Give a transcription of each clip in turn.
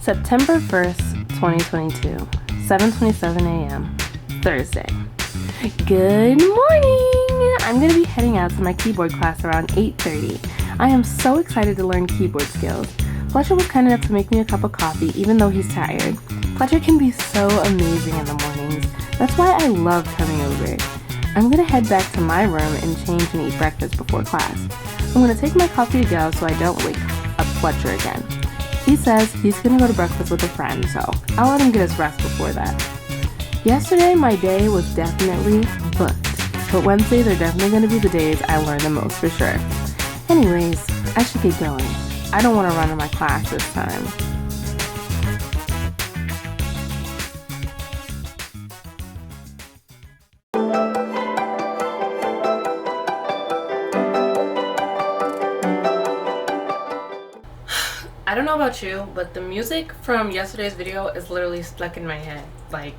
September 1st, 2022, 7:27 a.m., Thursday. Good morning! I'm going to be heading out to my keyboard class around 8:30. I am so excited to learn keyboard skills. Fletcher was kind enough to make me a cup of coffee even though he's tired. Fletcher can be so amazing in the mornings. That's why I love coming over. I'm going to head back to my room and change and eat breakfast before class. I'm going to take my coffee to go so I don't wake up Fletcher again. He says he's going to go to breakfast with a friend, so I'll let him get his rest before that. Yesterday, my day was definitely booked, but Wednesdays are definitely going to be the days I learn the most for sure. Anyways, I should get going. I don't want to run in my class this time. I don't know about you, but the music from yesterday's video is literally stuck in my head. Like,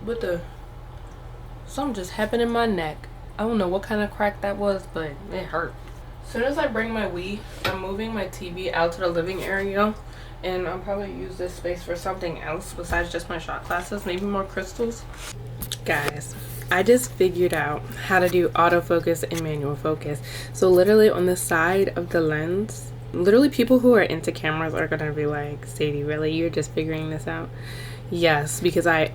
what the something just happened in my neck. I don't know what kind of crack that was, but it hurt. As soon as I bring my Wii, I'm moving my TV out to the living area, and I'll probably use this space for something else besides just my shot classes, maybe more crystals. Guys, I just figured out how to do autofocus and manual focus. So literally on the side of the lens, literally people who are into cameras are gonna be like, Sadie, really? You're just figuring this out? Yes, because I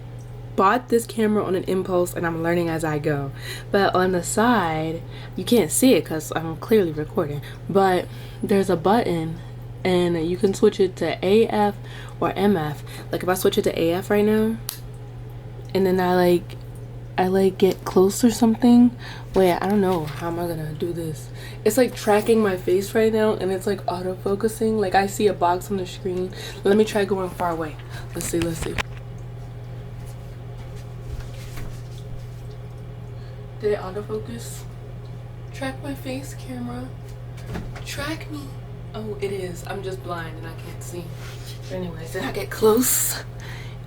bought this camera on an impulse and I'm learning as I go. But on the side, you can't see it because I'm clearly recording, but there's a button and you can switch it to AF or MF. Like if I switch it to AF right now, and then I get close or something. Wait, I don't know. How am I gonna do this? It's like tracking my face right now and it's like auto-focusing. Like I see a box on the screen. Let me try going far away. Let's see. Did it autofocus? Track my face, camera. Track me. Oh, it is. I'm just blind and I can't see. But anyways, then I get close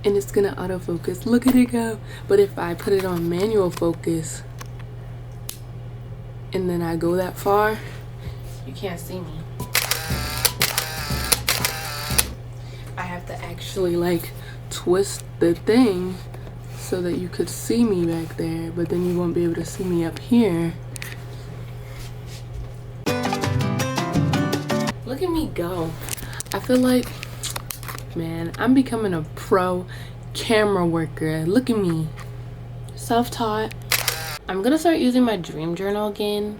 and it's gonna autofocus. Look at it go. But if I put it on manual focus and then I go that far, you can't see me. I have to actually like twist the thing so that you could see me back there, but then you won't be able to see me up here. Look at me go. I feel like, man, I'm becoming a pro camera worker. Look at me. Self-taught. I'm gonna start using my dream journal again.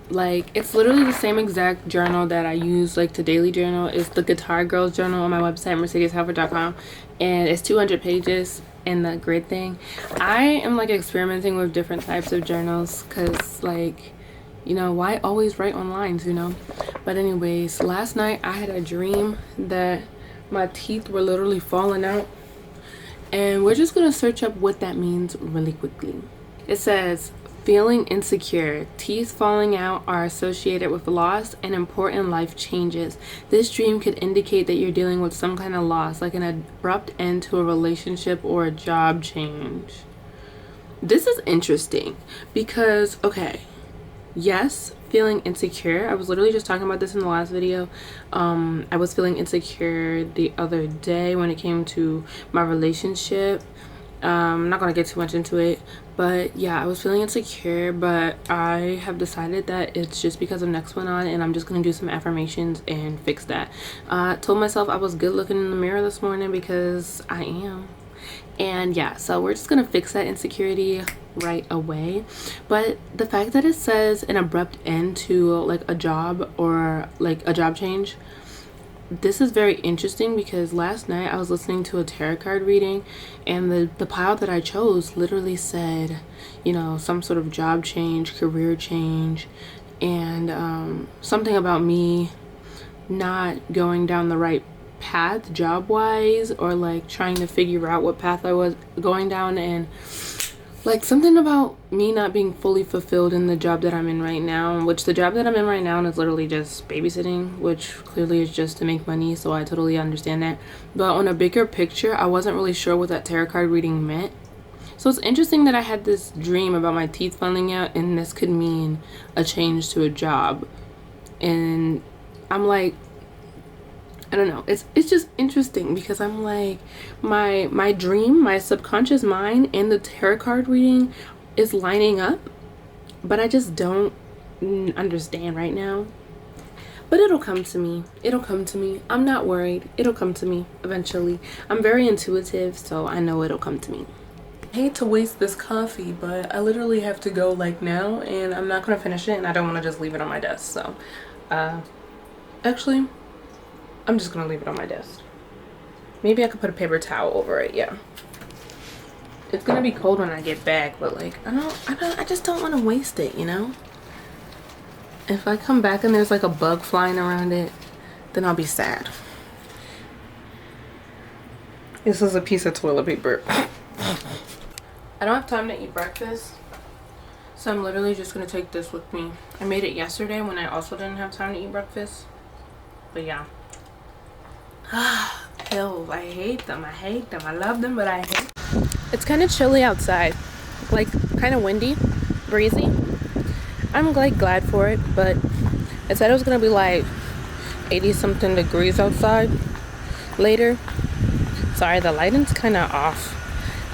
Like, it's literally the same exact journal that I use like to daily journal. It's the Guitar Girls journal on my website, mercedeshalford.com, and it's 200 pages in the grid thing. I am like experimenting with different types of journals because, like, you know, why always write on lines, you know? But anyways, last night I had a dream that my teeth were literally falling out, and we're just gonna search up what that means really quickly. It says, feeling insecure. Teeth falling out are associated with loss and important life changes. This dream could indicate that you're dealing with some kind of loss, like an abrupt end to a relationship or a job change. This is interesting because, okay, yes, feeling insecure. I was literally just talking about this in the last video. I was feeling insecure the other day when it came to my relationship. I'm not gonna get too much into it, but yeah, I was feeling insecure, but I have decided that it's just because of next one on, and I'm just gonna do some affirmations and fix that. Told myself I was good looking in the mirror this morning because I am. And yeah, so we're just gonna fix that insecurity right away. But the fact that it says an abrupt end to like a job or like a job change, this is very interesting because last night I was listening to a tarot card reading, and the pile that I chose literally said, you know, some sort of job change, career change, and something about me not going down the right path job wise, or like trying to figure out what path I was going down, and like something about me not being fully fulfilled in the job that I'm in right now, which the job that I'm in right now is literally just babysitting, which clearly is just to make money, so I totally understand that. But on a bigger picture, I wasn't really sure what that tarot card reading meant. So So it's interesting that I had this dream about my teeth falling out, and this could mean a change to a job. And I'm like, I don't know. It's just interesting because I'm like, my dream, my subconscious mind, and the tarot card reading is lining up, but I just don't understand right now. But it'll come to me. It'll come to me. I'm not worried. It'll come to me eventually. I'm very intuitive, so I know it'll come to me. I hate to waste this coffee, but I literally have to go like now, and I'm not gonna finish it, and I don't want to just leave it on my desk. So actually, I'm just gonna leave it on my desk. Maybe I could put a paper towel over it. Yeah, it's gonna be cold when I get back, but like I just don't want to waste it, you know. If I come back and there's like a bug flying around it, then I'll be sad. This is a piece of toilet paper. I don't have time to eat breakfast, so I'm literally just gonna take this with me. I made it yesterday when I also didn't have time to eat breakfast. But yeah. Pills, I hate them. I hate them. I love them, but I hate them. It's kind of chilly outside. Like, kind of windy, breezy. I'm like glad for it, but it said it was gonna be like 80 something degrees outside later. Sorry, the lighting's kind of off.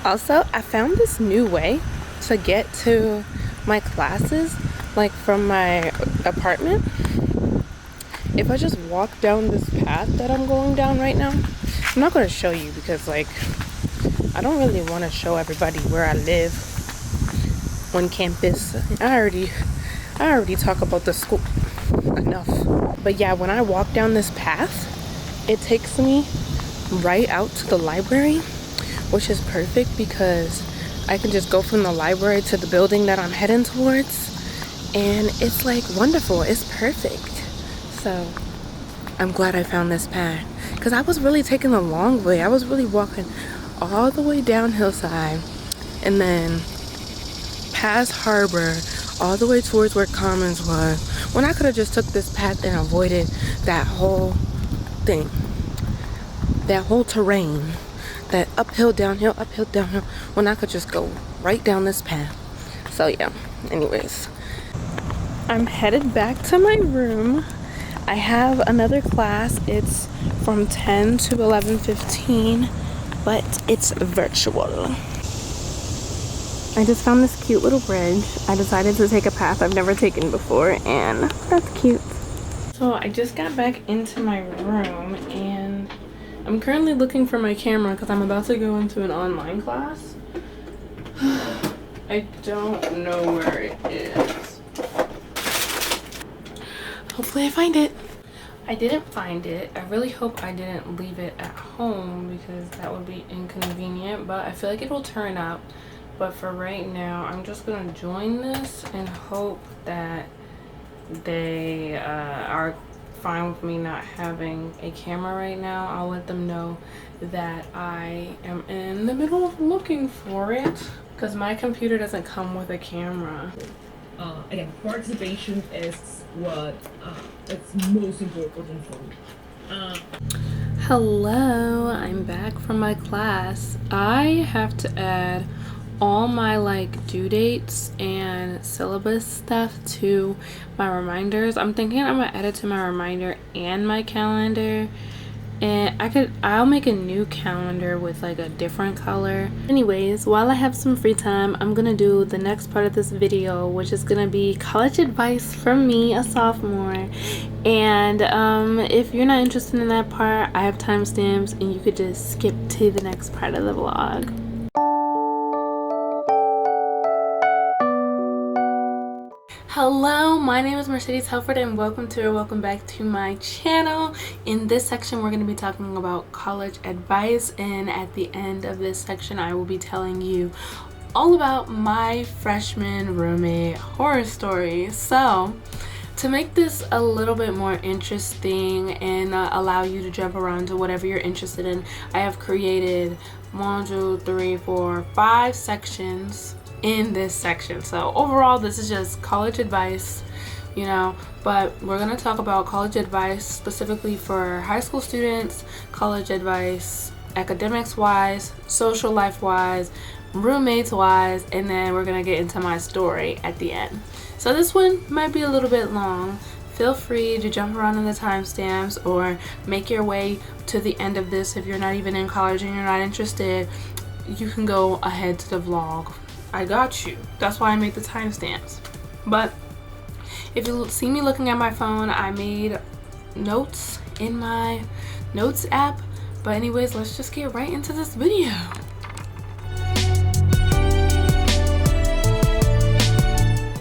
Also, I found this new way to get to my classes, like from my apartment. If I just walk down this path that I'm going down right now, I'm not going to show you because like I don't really want to show everybody where I live on campus. I already talk about the school enough. But yeah, when I walk down this path, it takes me right out to the library, which is perfect because I can just go from the library to the building that I'm heading towards, and it's like wonderful. It's perfect. So I'm glad I found this path because I was really taking the long way. I was really walking all the way down Hillside and then past Harbor all the way towards where Commons was, when I could have just took this path and avoided that whole thing, that whole terrain, that uphill, downhill, when I could just go right down this path. So yeah, anyways, I'm headed back to my room. I have another class. It's from 10 to 11:15, but it's virtual. I just found this cute little bridge. I decided to take a path I've never taken before, and that's cute. So I just got back into my room, and I'm currently looking for my camera because I'm about to go into an online class. I don't know where it is. Hopefully I find it. I didn't find it. I really hope I didn't leave it at home because that would be inconvenient, but I feel like it will turn up. But for right now, I'm just gonna join this and hope that they are fine with me not having a camera right now. I'll let them know that I am in the middle of looking for it because my computer doesn't come with a camera. Again, participation is what it's most important for me. Hello, I'm back from my class. I have to add all my like due dates and syllabus stuff to my reminders. I'm thinking I'm gonna add it to my reminder and my calendar, and I'll make a new calendar with like a different color. Anyways, while I have some free time, I'm gonna do the next part of this video, which is gonna be college advice from me, a sophomore. And if you're not interested in that part, I have timestamps and you could just skip to the next part of the vlog. Hello, my name is Mercedes Halford and welcome back to my channel. In this section we're going to be talking about college advice, and at the end of this section I will be telling you all about my freshman roommate horror story. So to make this a little bit more interesting and allow you to jump around to whatever you're interested in, I have created 1, 2, 3, 4, 5 sections in this section. So overall this is just college advice, you know, but we're going to talk about college advice specifically for high school students, college advice academics wise, social life wise, roommates wise, and then we're gonna get into my story at the end. So this one might be a little bit long. Feel free to jump around in the timestamps or make your way to the end of this. If you're not even in college and you're not interested, you can go ahead to the vlog. I got you. That's why I made the timestamps. But if you see me looking at my phone, I made notes in my notes app. But anyways, let's just get right into this video.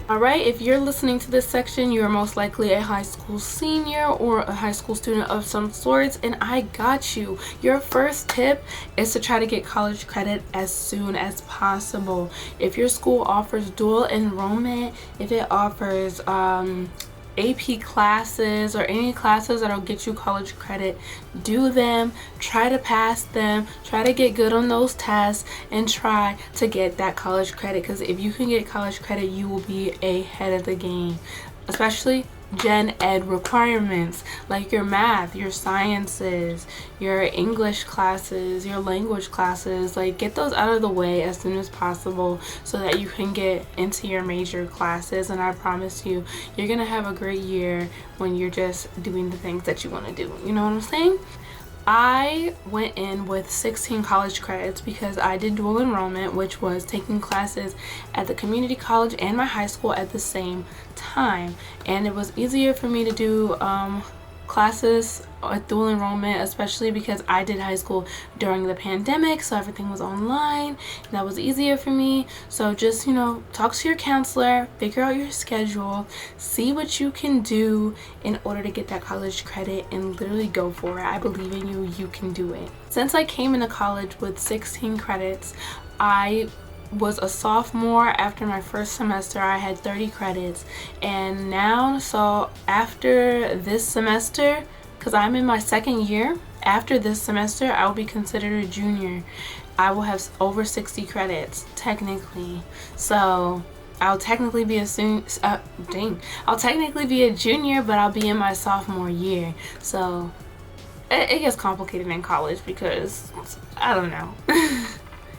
Alright, if you're listening to this section, you are most likely a high school senior or a high school student of some sorts, and I got you. Your first tip is to try to get college credit as soon as possible. If your school offers dual enrollment, if it offers AP classes or any classes that'll get you college credit, do them. Try to pass them, try to get good on those tests, and try to get that college credit, because if you can get college credit, you will be ahead of the game. Especially gen ed requirements like your math, your sciences, your English classes, your language classes. Like, get those out of the way as soon as possible so that you can get into your major classes, and I promise you, you're gonna have a great year when you're just doing the things that you want to do. You know what I'm saying? I went in with 16 college credits because I did dual enrollment, which was taking classes at the community college and my high school at the same time, and it was easier for me to do classes at dual enrollment, especially because I did high school during the pandemic, so everything was online, and that was easier for me. So just, you know, talk to your counselor, figure out your schedule, see what you can do in order to get that college credit, and literally go for it. I believe in you. You can do it. Since I came into college with 16 credits, I was a sophomore. After my first semester, I had 30 credits, and now, so after this semester, because I'm in my second year, after this semester I will be considered a junior. I will have over 60 credits technically, so I'll technically be I'll technically be a junior, but I'll be in my sophomore year. So it gets complicated in college because I don't know.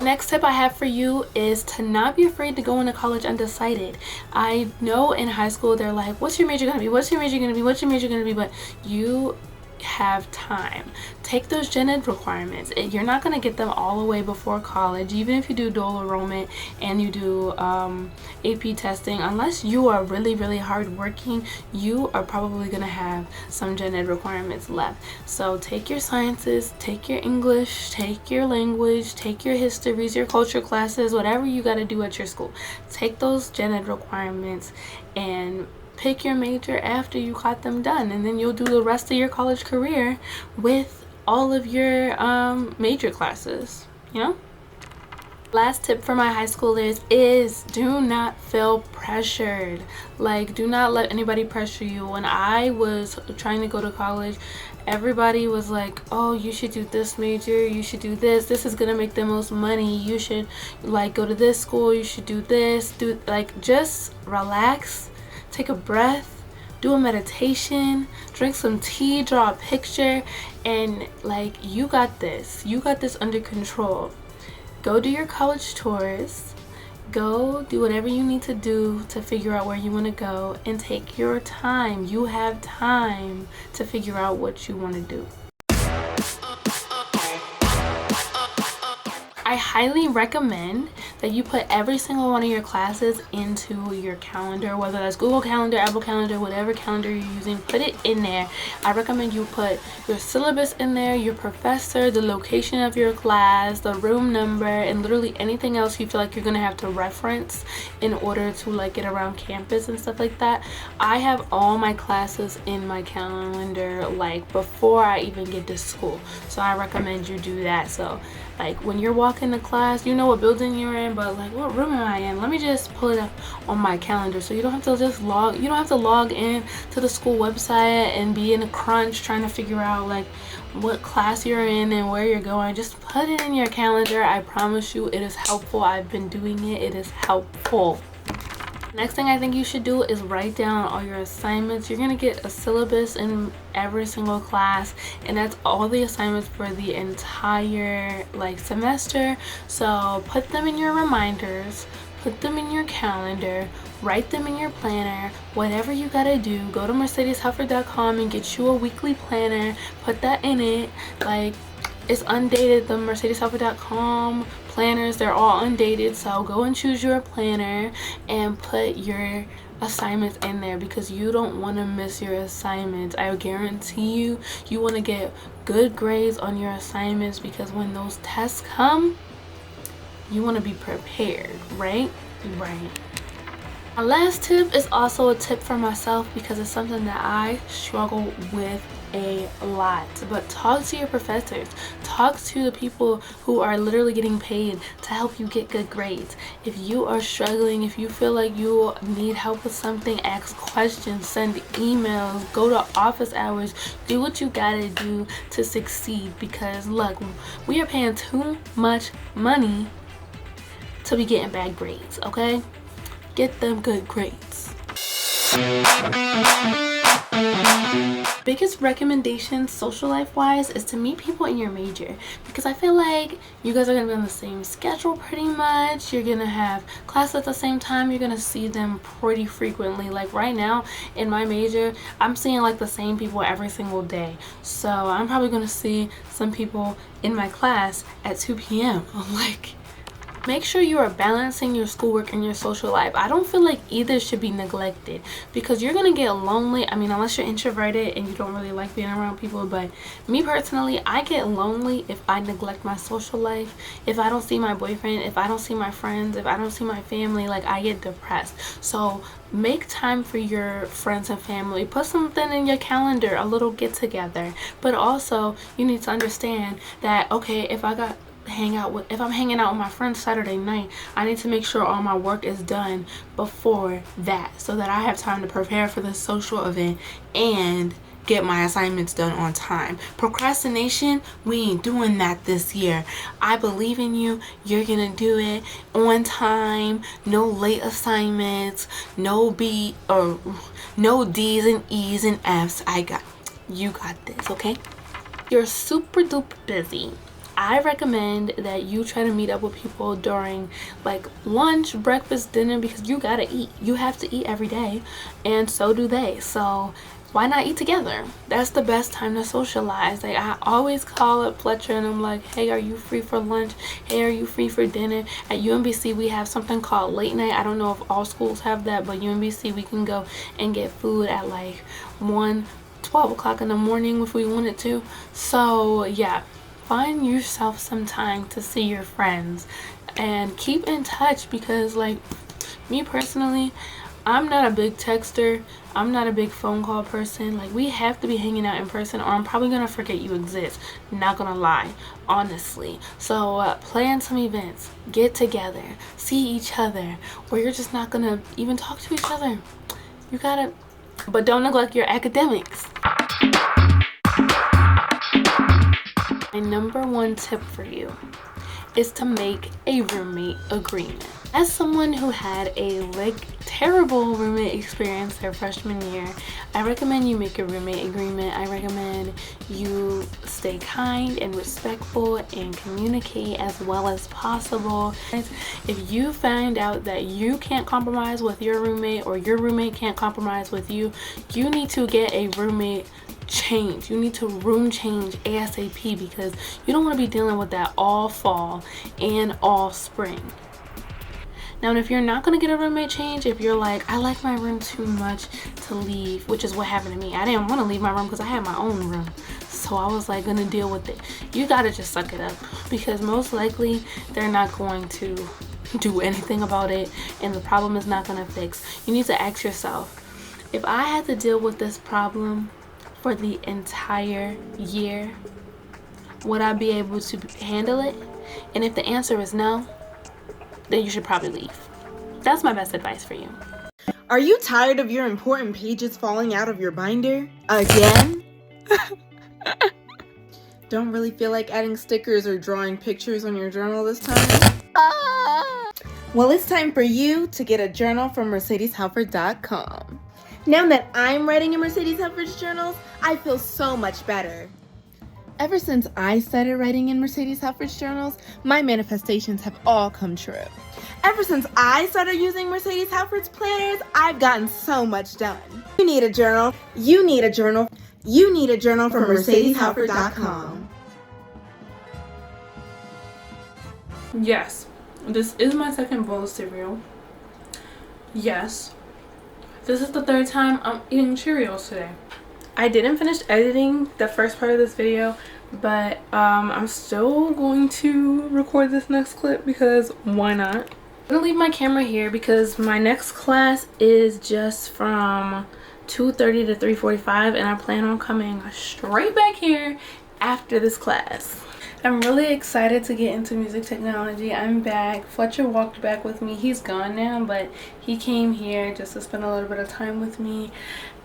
Next tip I have for you is to not be afraid to go into college undecided. I know in high school they're like, what's your major gonna be? What's your major gonna be? What's your major gonna be? But you have time. Take those gen ed requirements. You're not going to get them all the way before college, even if you do dual enrollment and you do AP testing. Unless you are really, really hard working, you are probably going to have some gen ed requirements left. So take your sciences, take your English, take your language, take your histories, your culture classes, whatever you got to do at your school. Take those gen ed requirements and pick your major after you got them done, and then you'll do the rest of your college career with all of your major classes, you know? Last tip for my high schoolers is do not feel pressured. Like, do not let anybody pressure you. When I was trying to go to college, everybody was like, oh, you should do this major, you should do this is gonna make the most money, you should like go to this school, you should do this, just relax. Take a breath, do a meditation, drink some tea, draw a picture, and like, you got this. You got this under control. Go do your college tours. Go do whatever you need to do to figure out where you want to go, and take your time. You have time to figure out what you want to do. I highly recommend that you put every single one of your classes into your calendar, whether that's Google Calendar, Apple Calendar, whatever calendar you're using, put it in there. I recommend you put your syllabus in there, your professor, the location of your class, the room number, and literally anything else you feel like you're gonna have to reference in order to like get around campus and stuff like that. I have all my classes in my calendar like before I even get to school, so I recommend you do that. So like when you're walking to class, you know what building you're in, but like, what room am I in? Let me just pull it up on my calendar, so you don't have to just log in to the school website and be in a crunch trying to figure out like what class you're in and where you're going. Just put it in your calendar. I promise you it is helpful. I've been doing it. It is helpful. Next thing I think you should do is write down all your assignments. You're gonna get a syllabus in every single class, and that's all the assignments for the entire like semester. So put them in your reminders, put them in your calendar, write them in your planner, whatever you gotta do. Go to mercedeshalford.com and get you a weekly planner, put that in it. Like, it's undated. The mercedeshalford.com planners, they're all undated, so go and choose your planner and put your assignments in there, because you don't want to miss your assignments. I guarantee you want to get good grades on your assignments, because when those tests come, you want to be prepared, right? My last tip is also a tip for myself, because it's something that I struggle with a lot. But talk to your professors, talk to the people who are literally getting paid to help you get good grades. If you are struggling, if you feel like you need help with something, ask questions, send emails, go to office hours, do what you gotta do to succeed. Because look, we are paying too much money to be getting bad grades, okay? Get them good grades. Biggest recommendation social life wise is to meet people in your major, because I feel like you guys are gonna be on the same schedule pretty much. You're gonna have class at the same time. You're gonna see them pretty frequently. Like right now in my major, I'm seeing like the same people every single day, so I'm probably gonna see some people in my class at 2 p.m. Like, make sure you are balancing your schoolwork and your social life. I don't feel like either should be neglected, because you're gonna get lonely. I mean, unless you're introverted and you don't really like being around people. But me personally, I get lonely if I neglect my social life. If I don't see my boyfriend, if I don't see my friends, if I don't see my family, like, I get depressed. So make time for your friends and family. Put something in your calendar, a little get together. But also, you need to understand that, okay, if I'm hanging out with my friends Saturday night, I need to make sure all my work is done before that, so that I have time to prepare for this social event and get my assignments done on time. Procrastination, we ain't doing that this year. I believe in you. You're gonna do it on time. No late assignments, no D's and E's and F's. You got this, okay? You're super duper busy. I recommend that you try to meet up with people during like lunch, breakfast, dinner, because you gotta eat. You have to eat every day, and so do they. So why not eat together? That's the best time to socialize. Like, I always call up Fletcher and I'm like, hey, are you free for lunch? Hey, are you free for dinner? At UMBC we have something called late night. I don't know if all schools have that, but UMBC we can go and get food at like 12 o'clock in the morning if we wanted to. So yeah, find yourself some time to see your friends and keep in touch, because like me personally, I'm not a big texter. I'm not a big phone call person. Like, we have to be hanging out in person or I'm probably gonna forget you exist. Not gonna lie, honestly. So plan some events, get together, see each other, or you're just not gonna even talk to each other. You gotta, but don't neglect your academics. My number one tip for you is to make a roommate agreement. As someone who had a terrible roommate experience their freshman year, I recommend you make a roommate agreement. I recommend you stay kind and respectful and communicate as well as possible. If you find out that you can't compromise with your roommate, or your roommate can't compromise with you, you need to get a roommate change. You need to room change ASAP, because you don't want to be dealing with that all fall and all spring. Now, if you're not going to get a roommate change, if you're like, I like my room too much to leave, which is what happened to me. I didn't want to leave my room because I had my own room. So I was like, going to deal with it. You got to just suck it up, because most likely they're not going to do anything about it and the problem is not going to fix. You need to ask yourself, if I had to deal with this problem for the entire year, would I be able to handle it? And if the answer is no, then you should probably leave. That's my best advice for you. Are you tired of your important pages falling out of your binder again? Don't really feel like adding stickers or drawing pictures on your journal this time? Well, it's time for you to get a journal from MercedesHalford.com. Now that I'm writing in Mercedes Halford's journals, I feel so much better. Ever since I started writing in Mercedes Halford's journals, my manifestations have all come true. Ever since I started using Mercedes Halford's planners, I've gotten so much done. You need a journal. You need a journal. You need a journal from MercedesHalford.com. Yes, this is my second bowl of cereal. Yes, this is the third time I'm eating Cheerios today. I didn't finish editing the first part of this video, but I'm still going to record this next clip because why not? I'm gonna leave my camera here because my next class is just from 2:30 to 3:45, and I plan on coming straight back here after this class. I'm really excited to get into music technology. I'm back. Fletcher walked back with me. He's gone now, but he came here just to spend a little bit of time with me.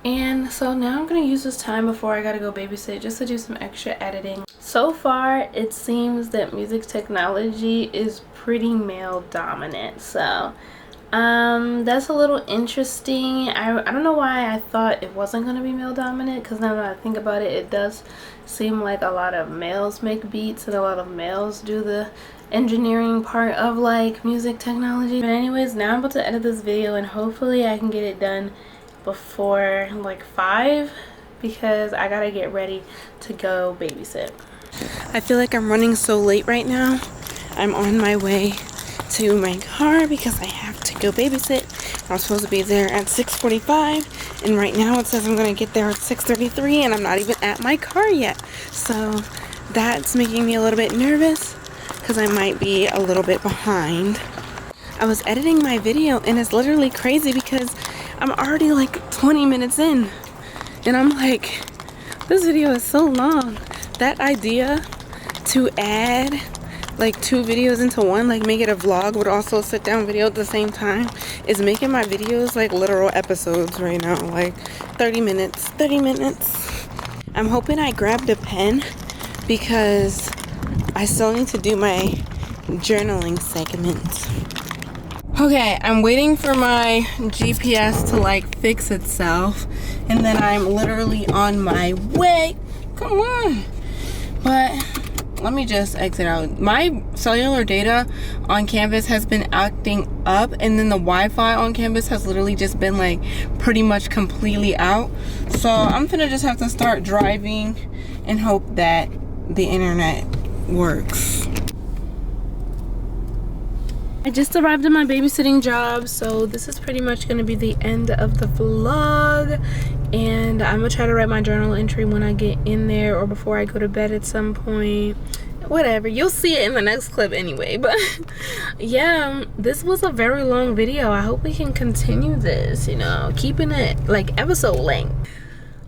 And so now I'm going to use this time before I got to go babysit just to do some extra editing. So far, it seems that music technology is pretty male dominant. So that's a little interesting. I don't know why I thought it wasn't going to be male dominant, because now that I think about it, it does seem like a lot of males make beats and a lot of males do the engineering part of like music technology. But anyways, now I'm about to edit this video and hopefully I can get it done before like 5 because I gotta get ready to go babysit. I feel like I'm running so late right now. I'm on my way to my car because I have to go babysit. I'm supposed to be there at 6:45, and right now it says I'm gonna get there at 6:33 and I'm not even at my car yet. So that's making me a little bit nervous because I might be a little bit behind. I was editing my video and it's literally crazy because I'm already like 20 minutes in and I'm like, this video is so long. That idea to add like 2 videos into one, like make it a vlog but also a sit down video at the same time, is making my videos like literal episodes right now, like 30 minutes. I'm hoping I grabbed a pen because I still need to do my journaling segment. Okay, I'm waiting for my GPS to like fix itself and then I'm literally on my way. Come on. But let me just exit out. My cellular data on campus has been acting up, and then the Wi-Fi on campus has literally just been like pretty much completely out. So I'm gonna just have to start driving and hope that the internet works. I just arrived at my babysitting job, so this is pretty much gonna be the end of the vlog, and I'm gonna try to write my journal entry when I get in there or before I go to bed at some point. Whatever, you'll see it in the next clip anyway. But yeah, this was a very long video. I hope we can continue this, you know, keeping it like episode length.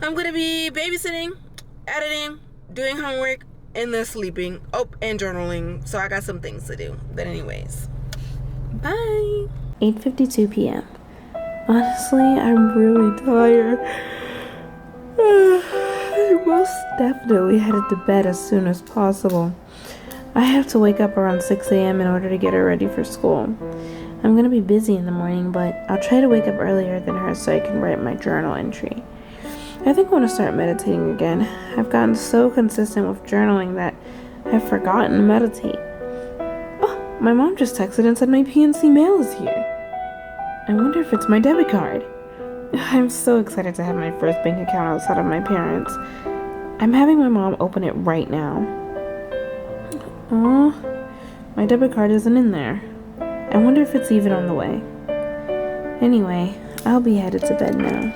I'm gonna be babysitting, editing, doing homework, and then sleeping. Oh, and journaling. So I got some things to do. But anyways, bye. 8:52 p.m. Honestly, I'm really tired. I most definitely headed to bed as soon as possible. I have to wake up around 6 a.m. in order to get her ready for school. I'm going to be busy in the morning, but I'll try to wake up earlier than her so I can write my journal entry. I think I want to start meditating again. I've gotten so consistent with journaling that I've forgotten to meditate. Oh, my mom just texted and said my PNC mail is here. I wonder if it's my debit card. I'm so excited to have my first bank account outside of my parents. I'm having my mom open it right now. Oh, my debit card isn't in there. I wonder if it's even on the way. Anyway, I'll be headed to bed now.